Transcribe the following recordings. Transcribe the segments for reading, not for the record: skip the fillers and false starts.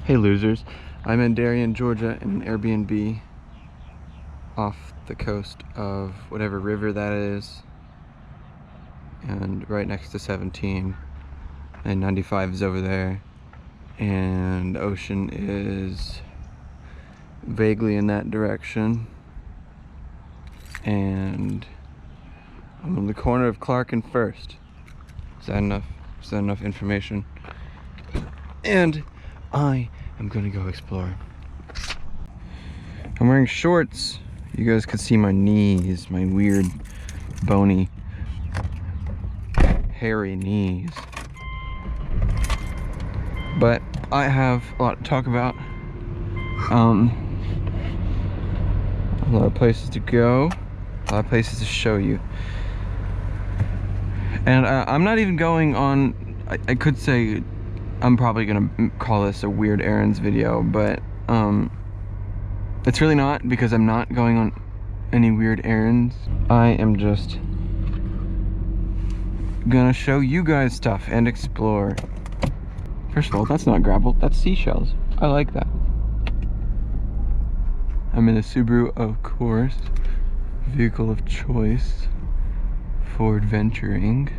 Hey losers, I'm in Darien, Georgia in an Airbnb off the coast of whatever river that is, and right next to 17, and 95 is over there, and the ocean is vaguely in that direction, and I'm on the corner of Clark and First. Is that enough? Is that enough information? And I am gonna go explore. I'm wearing shorts. You guys can see my knees, my weird, bony, hairy knees. But I have a lot to talk about. A lot of places to go, a lot of places to show you. And I'm not even going on, I could say, I'm probably gonna call this a weird errands video, but it's really not, because I'm not going on any weird errands. I am just gonna show you guys stuff and explore. First of all, that's not gravel, that's seashells. I like that. I'm in a Subaru, of course, vehicle of choice for adventuring.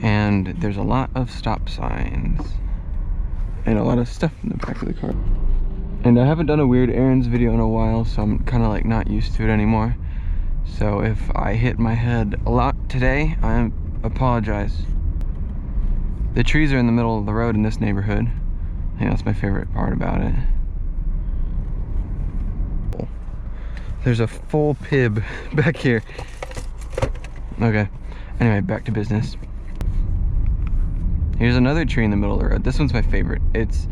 And there's a lot of stop signs and a lot of stuff in the back of the car. And I haven't done a weird errands video in a while, so I'm kind of like not used to it anymore. So if I hit my head a lot today, I apologize. The trees are in the middle of the road in this neighborhood. I think that's my favorite part about it. There's a full pib back here. Okay, anyway, back to business. Here's another tree in the middle of the road. This one's my favorite. It's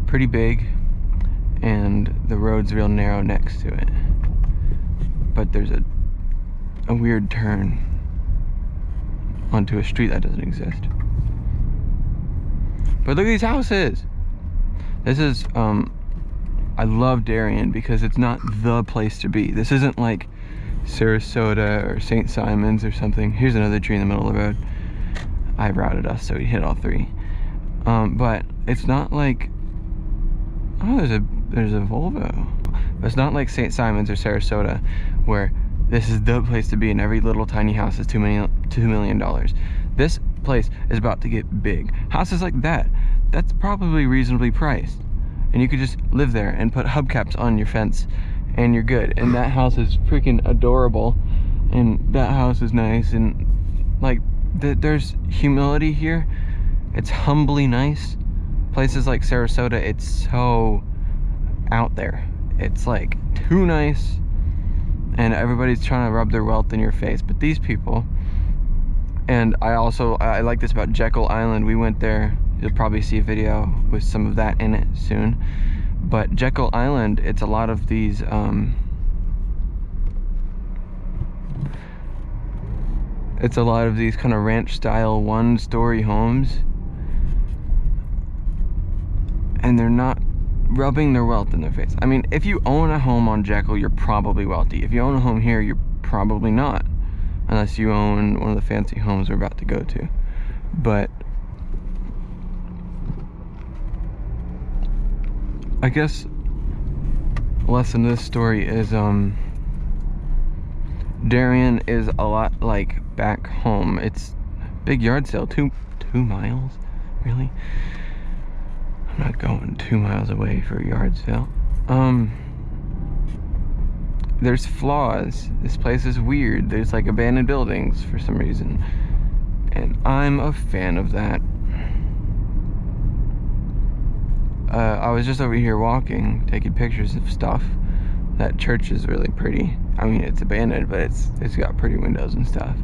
pretty big and the road's real narrow next to it. But there's a weird turn onto a street that doesn't exist. But look at these houses. This is, I love Darien because it's not the place to be. This isn't like Sarasota or St. Simons or something. Here's another tree in the middle of the road. I routed us so we hit all three. But it's not like, oh, there's a Volvo. But it's not like St. Simons or Sarasota where this is the place to be and every little tiny house is $2 million. This place is about to get big. Houses like that, that's probably reasonably priced. And you could just live there and put hubcaps on your fence and you're good. And that house is freaking adorable. And that house is nice. And like, there's humility here. It's humbly nice. Places like Sarasota, it's so out there. It's like too nice. And everybody's trying to rub their wealth in your face. But these people, and I like this about Jekyll Island. We went there. You'll probably see a video with some of that in it soon. But Jekyll Island, it's a lot of these kind of ranch style 1-story homes. And they're not rubbing their wealth in their face. I mean, if you own a home on Jekyll, you're probably wealthy. If you own a home here, you're probably not. Unless you own one of the fancy homes we're about to go to. But I guess the lesson of this story is Darien is a lot like back home. It's big yard sale, 2 miles, really? I'm not going 2 miles away for a yard sale. There's flaws. This place is weird. There's like abandoned buildings for some reason. And I'm a fan of that. I was just over here walking, taking pictures of stuff. That church is really pretty. I mean, it's abandoned, but it's got pretty windows and stuff.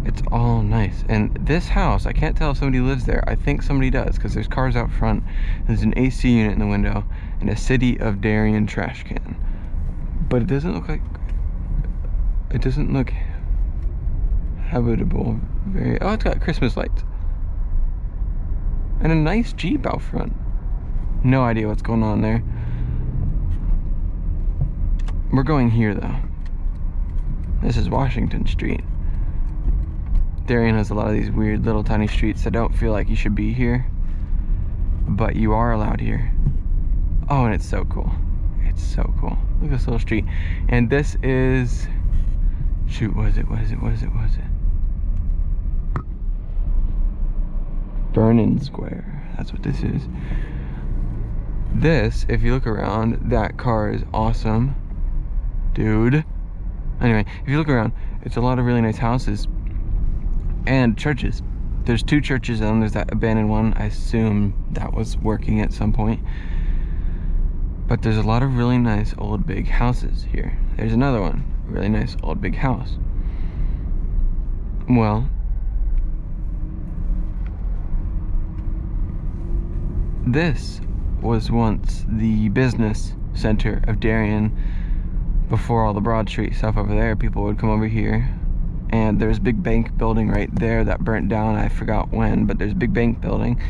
It's all nice. And this house, I can't tell if somebody lives there. I think somebody does, because there's cars out front. There's an AC unit in the window, and a City of Darien trash can. But it doesn't look habitable. Oh, it's got Christmas lights. And a nice Jeep out front. No idea what's going on there. We're going here though. This is Washington Street. Darien has a lot of these weird little tiny streets that don't feel like you should be here, but you are allowed here. Oh, and it's so cool. It's so cool. Look at this little street. And this is, shoot, what is it? Vernon Square. That's what this is. This, if you look around, that car is awesome. Dude. Anyway, if you look around, it's a lot of really nice houses and churches. There's 2 churches and there's that abandoned one. I assume that was working at some point. But there's a lot of really nice old big houses here. There's another one, really nice old big house. Well, this was once the business center of Darien. Before all the Broad Street stuff over there, people would come over here. And there's a big bank building right there that burnt down. I forgot when, but there's a big bank building,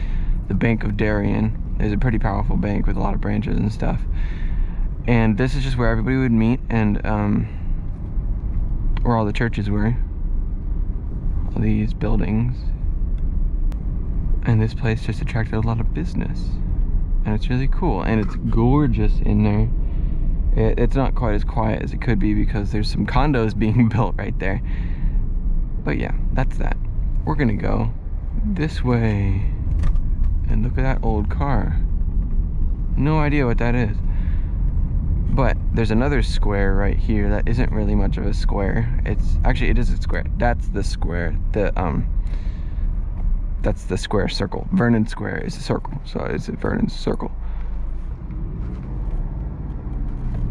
the Bank of Darien. There's a pretty powerful bank with a lot of branches and stuff. And this is just where everybody would meet, and where all the churches were. All these buildings. And this place just attracted a lot of business. And it's really cool, and it's gorgeous in there. It's not quite as quiet as it could be because there's some condos being built right there. But yeah, that's that. We're gonna go this way. And look at that old car. No idea what that is. But there's another square right here that isn't really much of a square. It's actually, it is a square. That's the square. That's the square circle. Vernon Square is a circle, so it's Vernon's circle.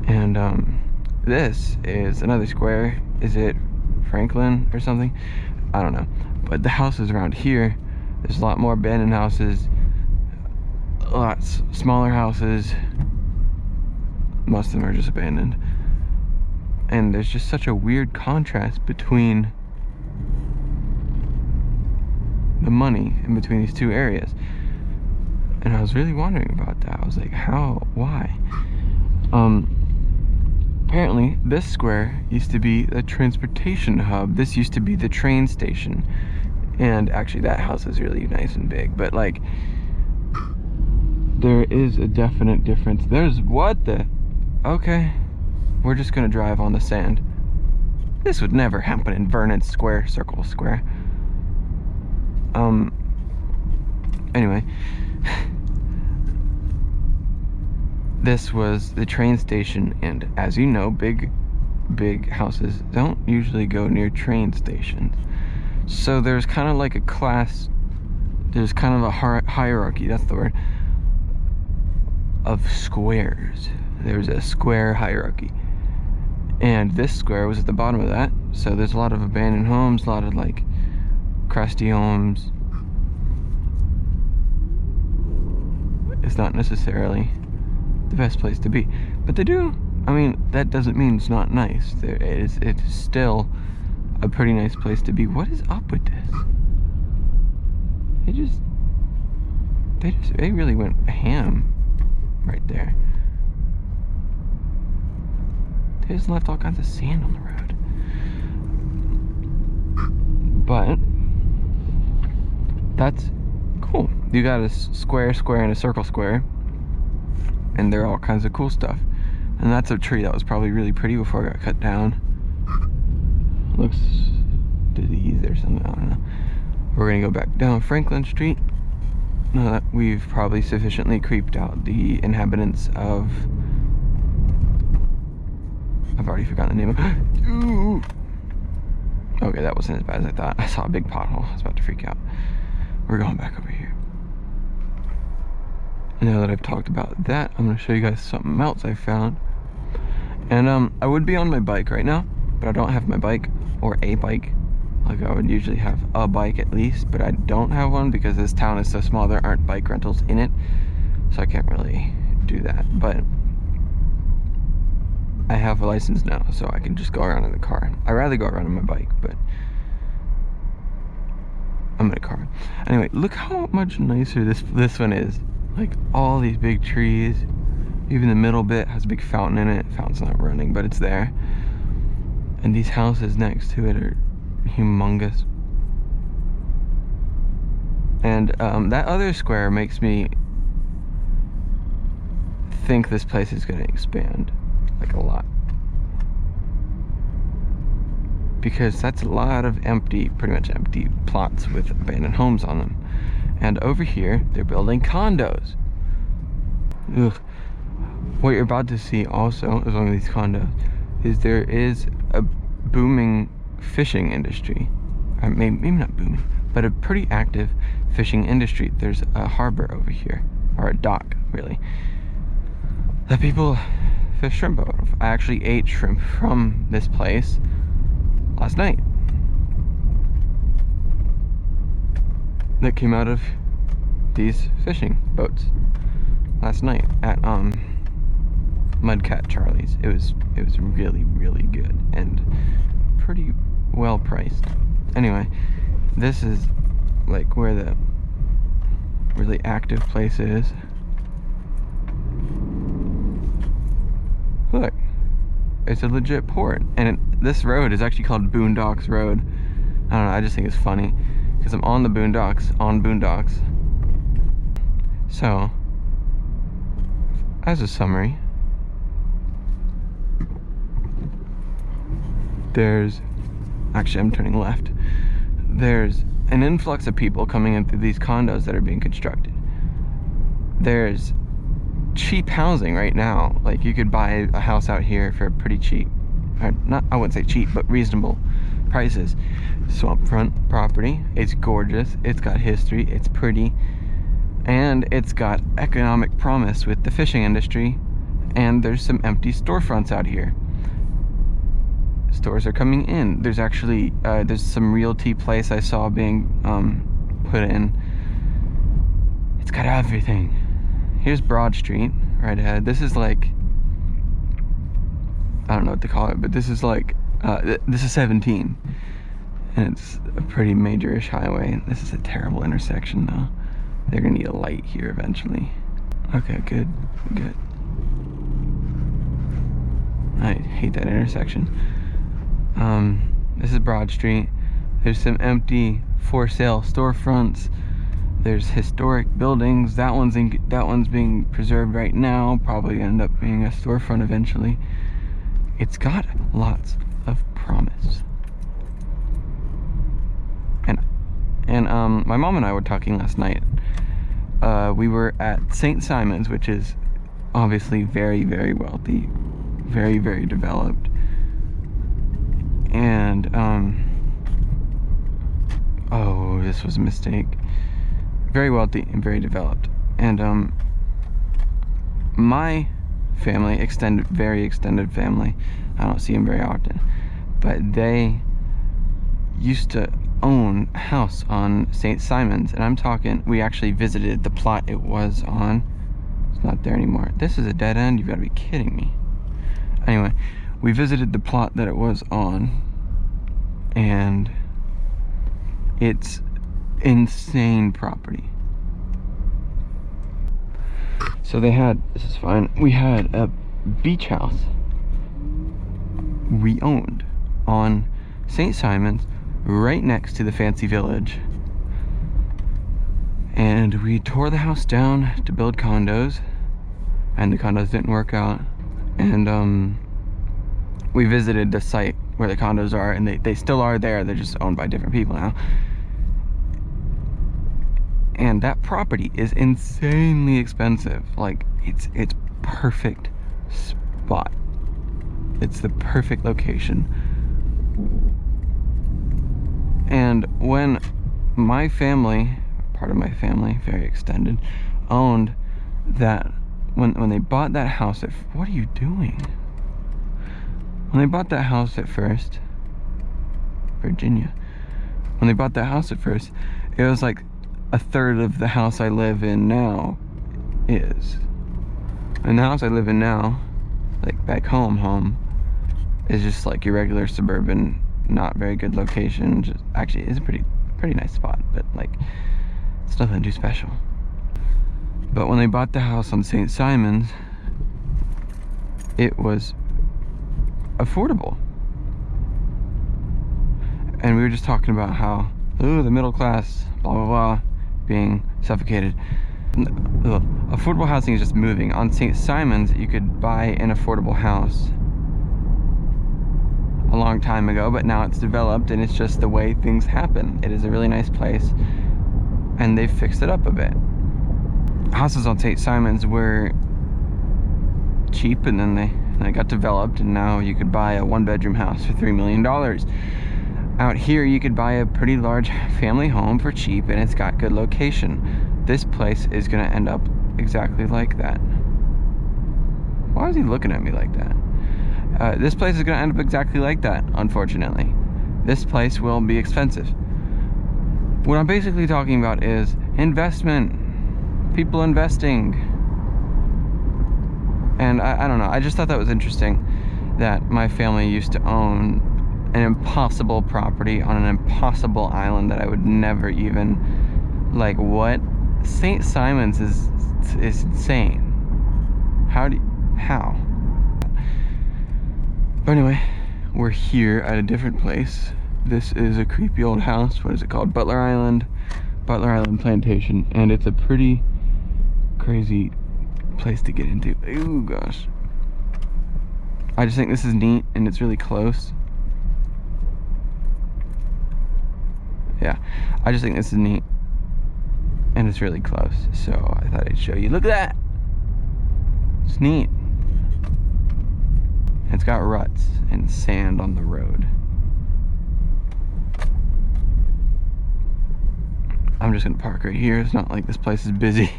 And this is another square. Is it Franklin or something? I don't know. But the houses around here, there's a lot more abandoned houses, a lot smaller houses. Most of them are just abandoned. And there's just such a weird contrast between the money in between these 2 areas. And I was really wondering about that. I was like, how, why? Apparently this square used to be a transportation hub. This used to be the train station. And actually that house is really nice and big, but like there is a definite difference. There's what the, okay, we're just gonna drive on the sand. This would never happen in Vernon Square, Circle Square. Anyway, this was the train station, and as you know, big houses don't usually go near train stations. So there's kind of like a class, there's kind of a hierarchy, that's the word, of squares. There's a square hierarchy. And this square was at the bottom of that. So there's a lot of abandoned homes, a lot of like crusty homes. It's not necessarily the best place to be. But they do, I mean, that doesn't mean it's not nice. It's still a pretty nice place to be. What is up with this? They really went ham right there. They just left all kinds of sand on the road. But that's cool. You got a square, and a circle, square, and they're all kinds of cool stuff. And that's a tree that was probably really pretty before it got cut down. Looks diseased or something, I don't know. We're gonna go back down Franklin Street now that we've probably sufficiently creeped out the inhabitants of, I've already forgotten the name of, ooh. Okay, that wasn't as bad as I thought. I saw a big pothole, I was about to freak out. We're going back over here. And now that I've talked about that, I'm gonna show you guys something else I found. And I would be on my bike right now, but I don't have my bike, or a bike. Like I would usually have a bike at least, but I don't have one because this town is so small there aren't bike rentals in it. So I can't really do that, but I have a license now, so I can just go around in the car. I'd rather go around on my bike, but I'm in a car. Anyway, look how much nicer this one is. Like all these big trees. Even the middle bit has a big fountain in it. Fountain's not running, but it's there. And these houses next to it are humongous. And that other square makes me think this place is going to expand, like a lot. Because that's a lot of empty, pretty much empty plots with abandoned homes on them. And over here, they're building condos. Ugh. What you're about to see also, as long as these condos, is there is a booming fishing industry. Or maybe not booming, but a pretty active fishing industry. There's a harbor over here, or a dock, really, that people fish shrimp out of. I actually ate shrimp from this place last night. That came out of these fishing boats last night at Mudcat Charlie's. It was really, really good and pretty well priced. Anyway, this is like where the really active place is. Look, it's a legit port, and this road is actually called Boondocks Road. I don't know, I just think it's funny because I'm on the boondocks, So, as a summary, actually I'm turning left. There's an influx of people coming in through these condos that are being constructed. There's cheap housing right now. Like, you could buy a house out here for pretty cheap. Or not, I wouldn't say cheap, but reasonable prices. Swampfront property. It's gorgeous. It's got history. It's pretty. And it's got economic promise with the fishing industry. And there's some empty storefronts out here. Stores are coming in. There's actually there's some realty place I saw being put in. It's got everything. Here's Broad Street right ahead. This is like, I don't know what to call it, but this is like this is 17, and it's a pretty major-ish highway. This is a terrible intersection though. They're gonna need a light here eventually. Okay, good. I hate that intersection. This is Broad Street. There's some empty for sale storefronts. There's historic buildings. That one's being preserved right now. Probably end up being a storefront eventually. It's got lots of promise. And my mom and I were talking last night. We were at St. Simon's, which is obviously very, very wealthy, very, very developed. And oh, this was a mistake. Very wealthy and very developed. And my family, very extended family, I don't see them very often, but they used to own a house on St. Simon's, and I'm talking, we actually visited the plot it was on. It's not there anymore. This is a dead end? You've got to be kidding me. Anyway, we visited the plot that it was on, and it's insane property. So they had, this is fine, we had a beach house we owned on St. Simon's, right next to the fancy village. And we tore the house down to build condos, and the condos didn't work out. And we visited the site where the condos are, and they still are there. They're just owned by different people now. And that property is insanely expensive. Like, it's perfect spot. It's the perfect location. And when my family, part of my family, very extended, owned that, when they bought that house at, what are you doing? When they bought that house at first, Virginia, when they bought that house at first, it was like a third of the house I live in now is. And the house I live in now, like back home, is just like your regular suburban, not very good location. Just actually it's a pretty nice spot, but like it's nothing too special. But when they bought the house on St. Simon's, it was affordable. And we were just talking about how, ooh, the middle class, blah blah blah, being suffocated. Affordable housing is just moving. On St. Simons, you could buy an affordable house a long time ago, but now it's developed and it's just the way things happen. It is a really nice place and they've fixed it up a bit. Houses on St. Simons were cheap and then they got developed, and now you could buy a one-bedroom house for $3 million. Out here you could buy a pretty large family home for cheap and it's got good location. This place is gonna end up exactly like that. Why is he looking at me like that? This place is gonna end up exactly like that, unfortunately. This place will be expensive. What I'm basically talking about is investment. People investing. And I don't know, I just thought that was interesting that my family used to own an impossible property on an impossible island that I would never even, like, what? St. Simons is insane. How? But anyway, we're here at a different place. This is a creepy old house. What is it called? Butler Island Plantation, and it's a pretty crazy place to get into. Oh gosh. I just think this is neat and it's really close. Yeah, I just think this is neat and it's really close, so I thought I'd show you. Look at that! It's neat. It's got ruts and sand on the road. I'm just gonna park right here. It's not like this place is busy.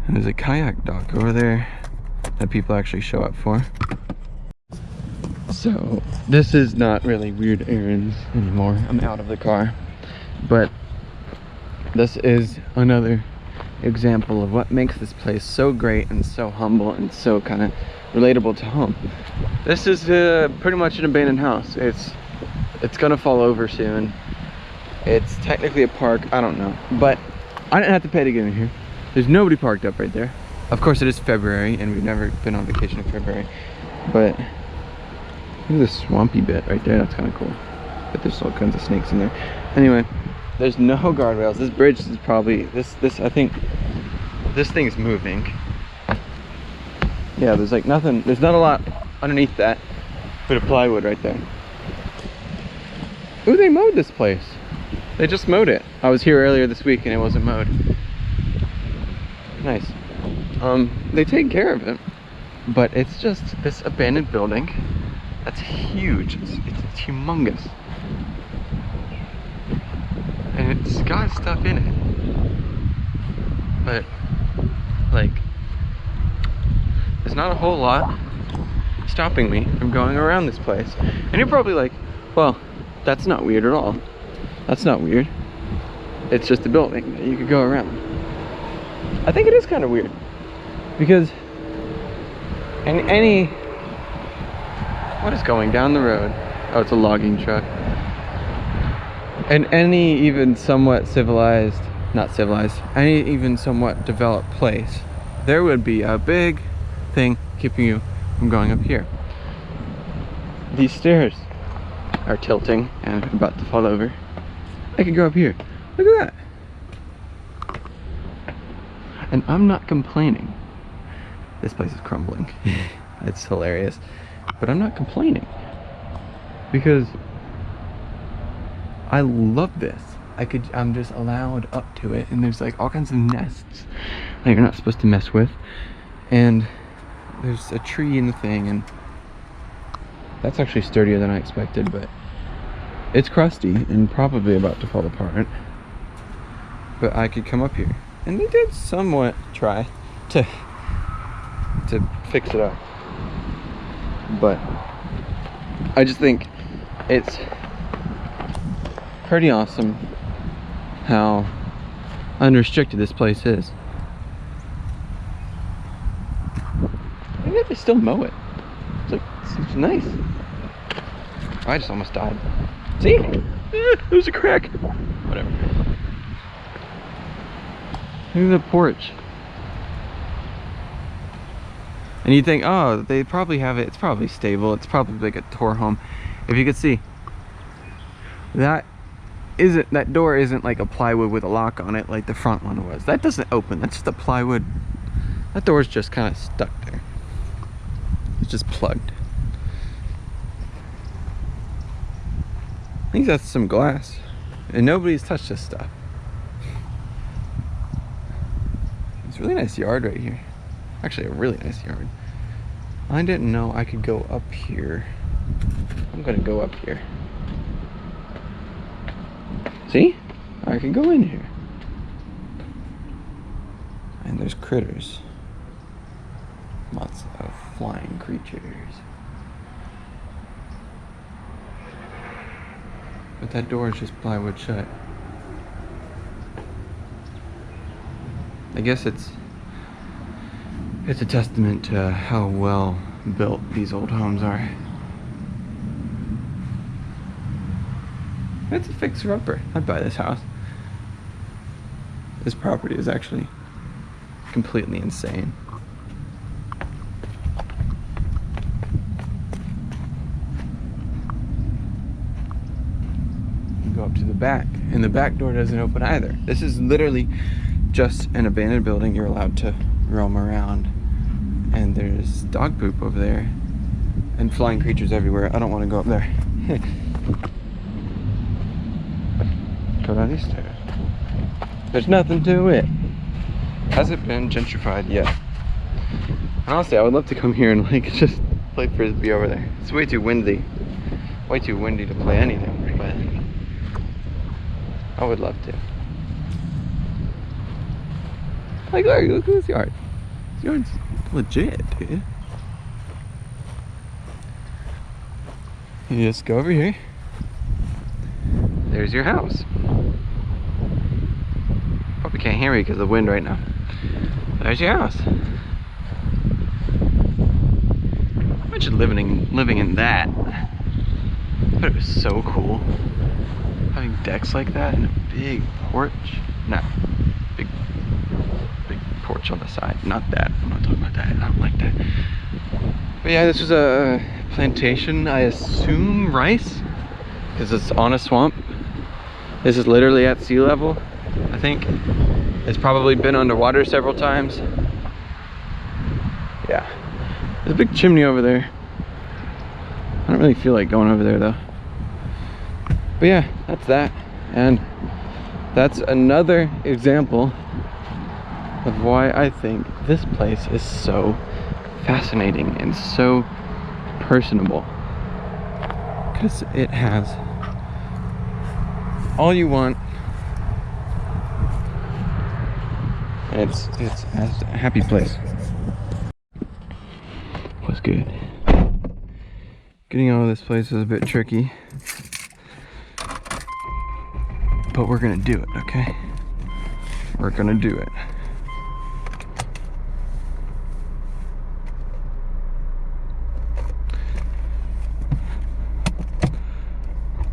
And there's a kayak dock over there that people actually show up for. So this is not really Weird Errands anymore. I'm out of the car. But this is another example of what makes this place so great and so humble and so kind of relatable to home. This is pretty much an abandoned house. It's gonna fall over soon. It's technically a park, I don't know, but I didn't have to pay to get in here. There's nobody parked up right there. Of course it is February and we've never been on vacation in February, but look at this swampy bit right there. That's kind of cool, but there's all kinds of snakes in there. Anyway, there's no guardrails. This bridge is probably I think this thing's moving. Yeah, there's like nothing, there's not a lot underneath that bit of plywood right there. Ooh, they mowed this place. They just mowed it. I was here earlier this week and it wasn't mowed. Nice. They take care of it, but it's just this abandoned building that's huge. It's humongous, and it's got stuff in it, but like there's not a whole lot stopping me from going around this place. And you're probably like, well, that's not weird at all. That's not weird. It's just a building that you could go around. I think it is kind of weird because what is going down the road? Oh, it's a logging truck. In any even somewhat any even somewhat developed place, there would be a big thing keeping you from going up here. These stairs are tilting and I'm about to fall over. I could go up here. Look at that. And I'm not complaining. This place is crumbling. It's hilarious. But I'm not complaining because I love this. I'm just allowed up to it, and there's like all kinds of nests that you're not supposed to mess with. And there's a tree in the thing, and that's actually sturdier than I expected, but it's crusty and probably about to fall apart. But I could come up here. And they did somewhat try to fix it up. But I just think it's pretty awesome how unrestricted this place is. And yet they still mow it. It's nice. I just almost died. See? There's a crack. Whatever. Look at the porch. And you think, oh, they probably have it, it's probably stable, it's probably like a tour home. If you could see, that that door isn't like a plywood with a lock on it like the front one was. That doesn't open, that's just a plywood. That door's just kind of stuck there. It's just plugged. I think that's some glass. And nobody's touched this stuff. It's a really nice yard right here. Actually, a really nice yard. I didn't know I could go up here. I'm gonna go up here. See? I can go in here. And there's critters. Lots of flying creatures. But that door is just plywood shut. I guess it's a testament to how well built these old homes are. It's a fixer-upper. I'd buy this house. This property is actually completely insane. You go up to the back, and the back door doesn't open either. This is literally just an abandoned building. You're allowed to roam around. And there's dog poop over there. And flying creatures everywhere. I don't want to go up there. Go down these stairs. There's nothing to it. Hasn't been gentrified yet. Honestly, I would love to come here and like just play frisbee over there. It's way too windy. Way too windy to play anything, but I would love to. Like, look at this yard. This yard's legit, dude. You just go over here. There's your house. Probably can't hear me because of the wind right now. There's your house. Imagine living in that. But it was so cool. Having decks like that and a big porch. No, big porch on the side. Not that. I'm not talking about that. I don't like that. But yeah, this was a plantation. I assume rice, because it's on a swamp. This is literally at sea level, I think. It's probably been underwater several times. Yeah. There's a big chimney over there. I don't really feel like going over there though. But yeah, that's that. And that's another example of why I think this place is so fascinating and so personable. Because it has all you want. And it's a happy place. What's good? Getting out of this place is a bit tricky. But we're gonna do it, okay? We're gonna do it.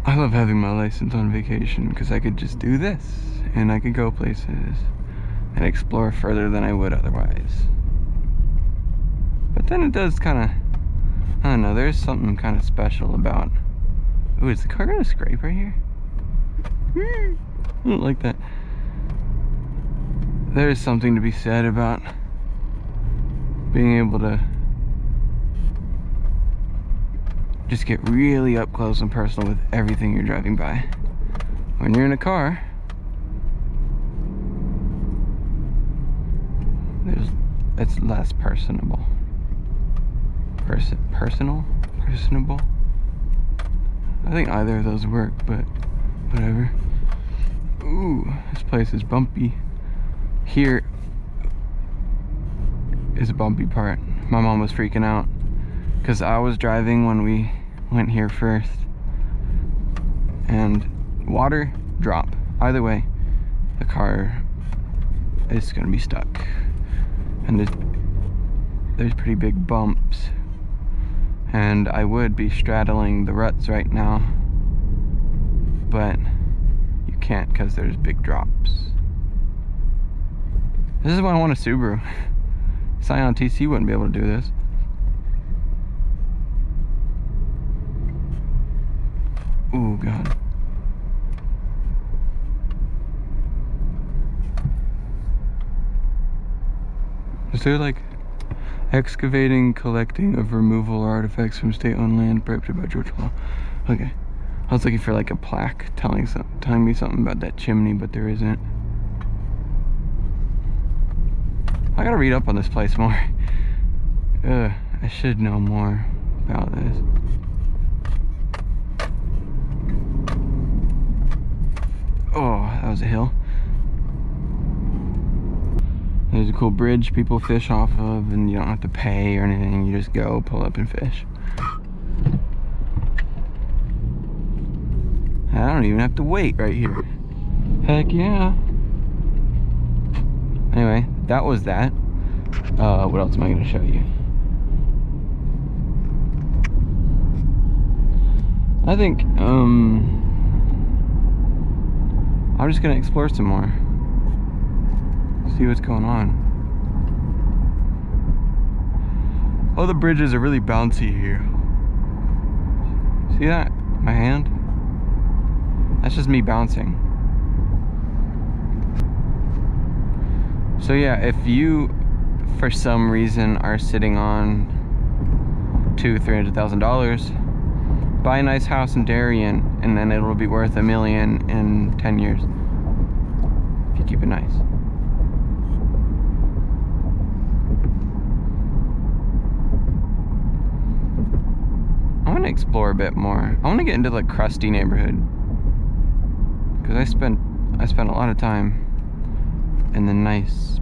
I love having my license on vacation because I could just do this and I could go places and explore further than I would otherwise. But then it does kind of, I don't know, there's something kind of special about, ooh, is the car gonna scrape right here? I don't like that. There is something to be said about being able to just get really up close and personal with everything you're driving by. When you're in a car, it's less personable. Personable? I think either of those work, but whatever. Ooh, this place is bumpy. Here is a bumpy part. My mom was freaking out because I was driving when we went here first, and water, drop. Either way, the car is gonna be stuck. And there's pretty big bumps, and I would be straddling the ruts right now, but you can't because there's big drops. This is why I want a Subaru. Scion TC wouldn't be able to do this. Ooh, God. Is there like excavating, collecting of removal artifacts from state-owned land prohibited by Georgia law? Okay. I was looking for like a plaque telling me something about that chimney, but there isn't. I gotta read up on this place more. I should know more about this. Oh, that was a hill. There's a cool bridge people fish off of, and you don't have to pay or anything. You just go, pull up, and fish. I don't even have to wait right here. Heck yeah. Anyway, that was that. What else am I going to show you? I think, I'm just going to explore some more. See what's going on. Oh, the bridges are really bouncy here. See that? My hand? That's just me bouncing. So yeah, if you, for some reason, are sitting on $200,000-$300,000, buy a nice house in Darien, and then it'll be worth $1 million in 10 years. If you keep it nice. I want to explore a bit more. I want to get into the crusty neighborhood. Because I spent a lot of time in the nice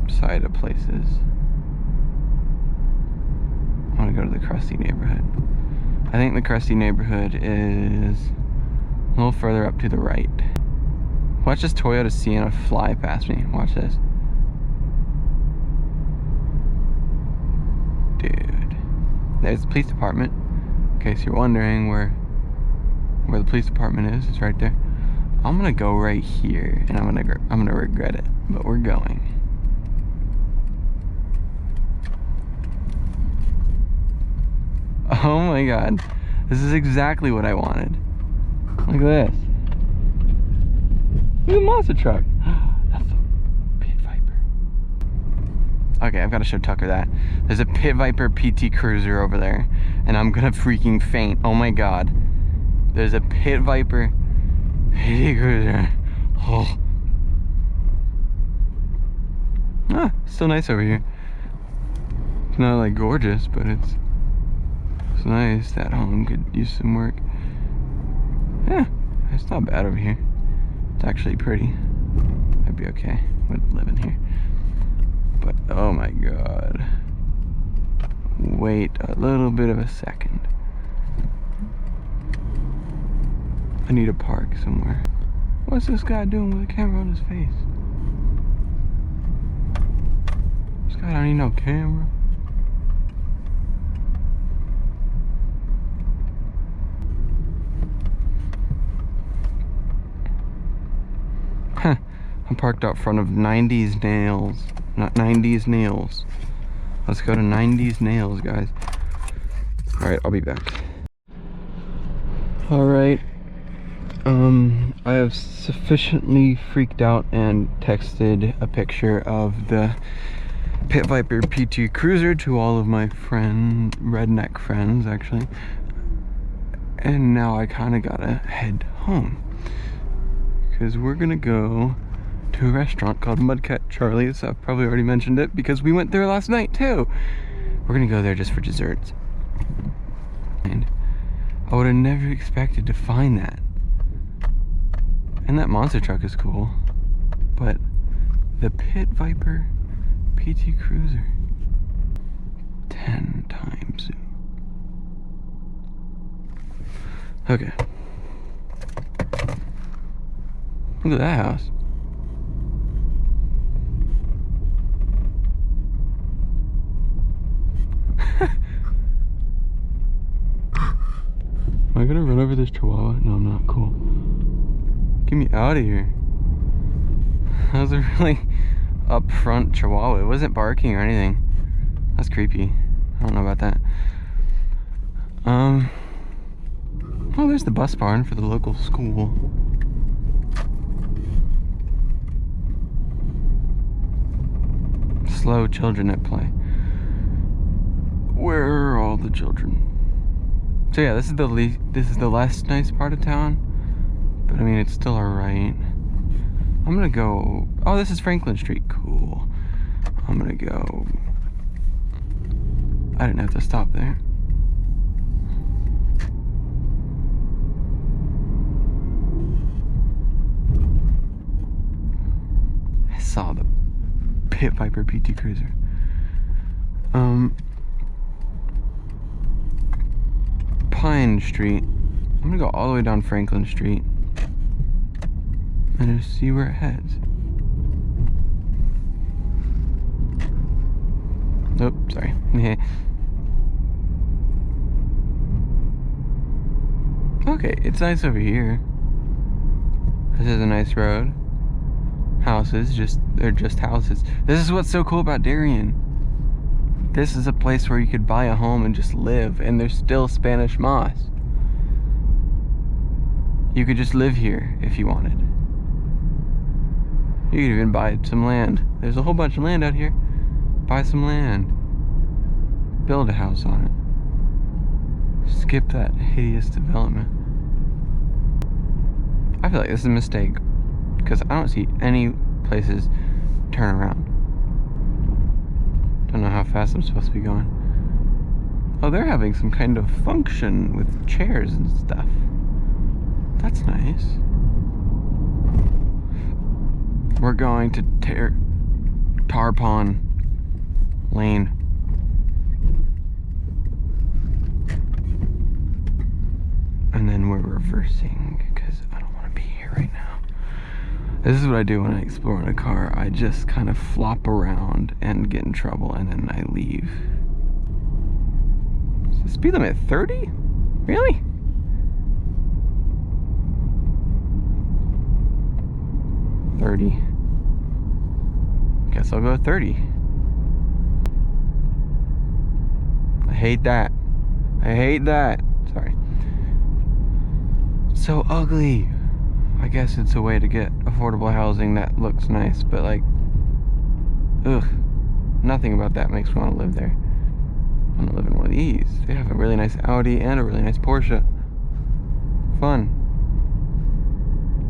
side of places. I want to go to the crusty neighborhood. I think the crusty neighborhood is a little further up to the right. Watch this Toyota Sienna fly past me. Watch this. Dude. There's the police department. In case you're wondering where the police department is, it's right there. I'm gonna go right here, and I'm gonna regret it, but we're going. Oh my god, this is exactly what I wanted. Look at this. Look at the monster truck. That's a Pit Viper. Okay, I've got to show Tucker that. There's a Pit Viper PT Cruiser over there, and I'm gonna freaking faint. Oh my god. There's a Pit Viper PT Cruiser. Oh. Ah, still nice over here. It's not like gorgeous, but it's nice. That home could use some work. Yeah, it's not bad over here. It's actually pretty. I'd be okay with living here. But oh my god. Wait a little bit of a second. I need to park somewhere. What's this guy doing with a camera on his face? This guy don't need no camera. Huh. I'm parked out front of 90s Nails. Not 90s Nails. Let's go to 90s Nails, guys. Alright, I'll be back. Alright. I have sufficiently freaked out and texted a picture of the Pit Viper PT Cruiser to all of my redneck friends, actually. And now I kind of gotta head home. Because we're gonna go to a restaurant called Mudcat Charlie's. I've probably already mentioned it because we went there last night too. We're gonna go there just for desserts. And I would have never expected to find that. And that monster truck is cool. But the Pit Viper PT Cruiser, 10 times. Okay. Look at that house. Am I gonna run over this chihuahua? No, I'm not. Cool. Get me out of here. That was a really upfront chihuahua. It wasn't barking or anything. That's creepy. I don't know about that. Oh, there's the bus barn for the local school. slow children at play. Where are all the children? So yeah, this is the less nice part of town, but I mean it's still alright. I'm gonna go. Oh, this is Franklin Street. Cool. I'm gonna go. I didn't have to stop there. I saw the Pit Viper PT Cruiser. Pine Street. I'm gonna go all the way down Franklin Street and just see where it heads. Nope, sorry. Okay, it's nice over here. This is a nice road. Houses, they're just houses. This is what's so cool about Darien. This is a place where you could buy a home and just live, and there's still Spanish moss. You could just live here if you wanted. You could even buy some land. There's a whole bunch of land out here. Buy some land. Build a house on it. Skip that hideous development. I feel like this is a mistake, because I don't see any places turn around. Don't know how fast I'm supposed to be going. Oh, they're having some kind of function with chairs and stuff. That's nice. We're going to Tarpon Lane. And then we're reversing because I don't want to be here right now. This is what I do when I explore in a car. I just kind of flop around and get in trouble, and then I leave. Is the speed limit 30? Really? $30. Guess I'll go 30. I hate that. I hate that. Sorry. It's so ugly. I guess it's a way to get affordable housing that looks nice, but like, ugh, nothing about that makes me want to live there. I want to live in one of these. They have a really nice Audi and a really nice Porsche. Fun.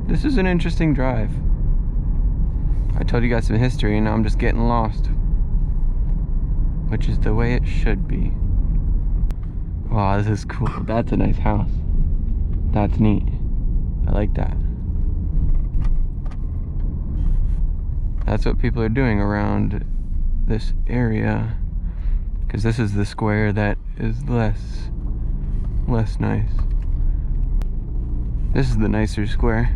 This is an interesting drive. I told you guys some history and now I'm just getting lost. Which is the way it should be. Wow, this is cool. That's a nice house. That's neat. I like that. That's what people are doing around this area, because this is the square that is less nice. This is the nicer square.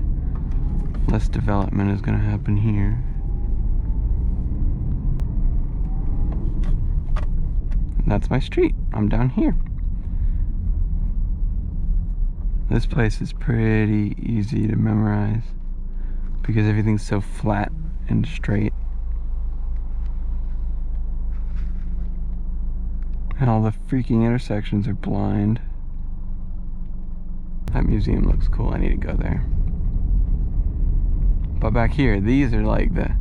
Less development is going to happen here. And that's my street. I'm down here. This place is pretty easy to memorize because everything's so flat and straight. And all the freaking intersections are blind. That museum looks cool. I need to go there. But back here, these are like the...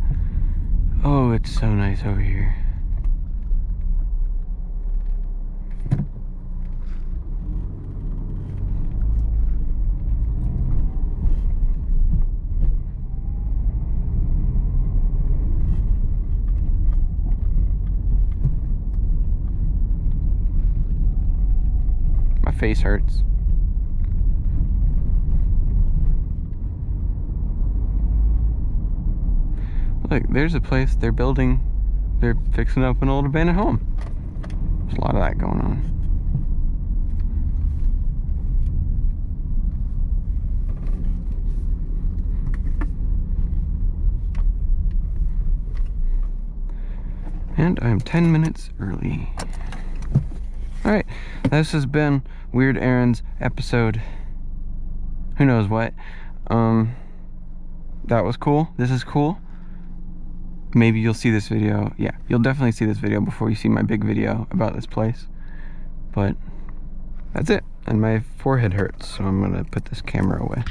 Oh, it's so nice over here. My face hurts. Look, there's a place they're building. They're fixing up an old abandoned home. There's a lot of that going on. And I'm 10 minutes early. Alright, this has been Weird Errands episode who knows what. That was cool. This is cool. Maybe you'll see this video. Yeah, you'll definitely see this video before you see my big video about this place. But that's it. And my forehead hurts, so I'm gonna put this camera away.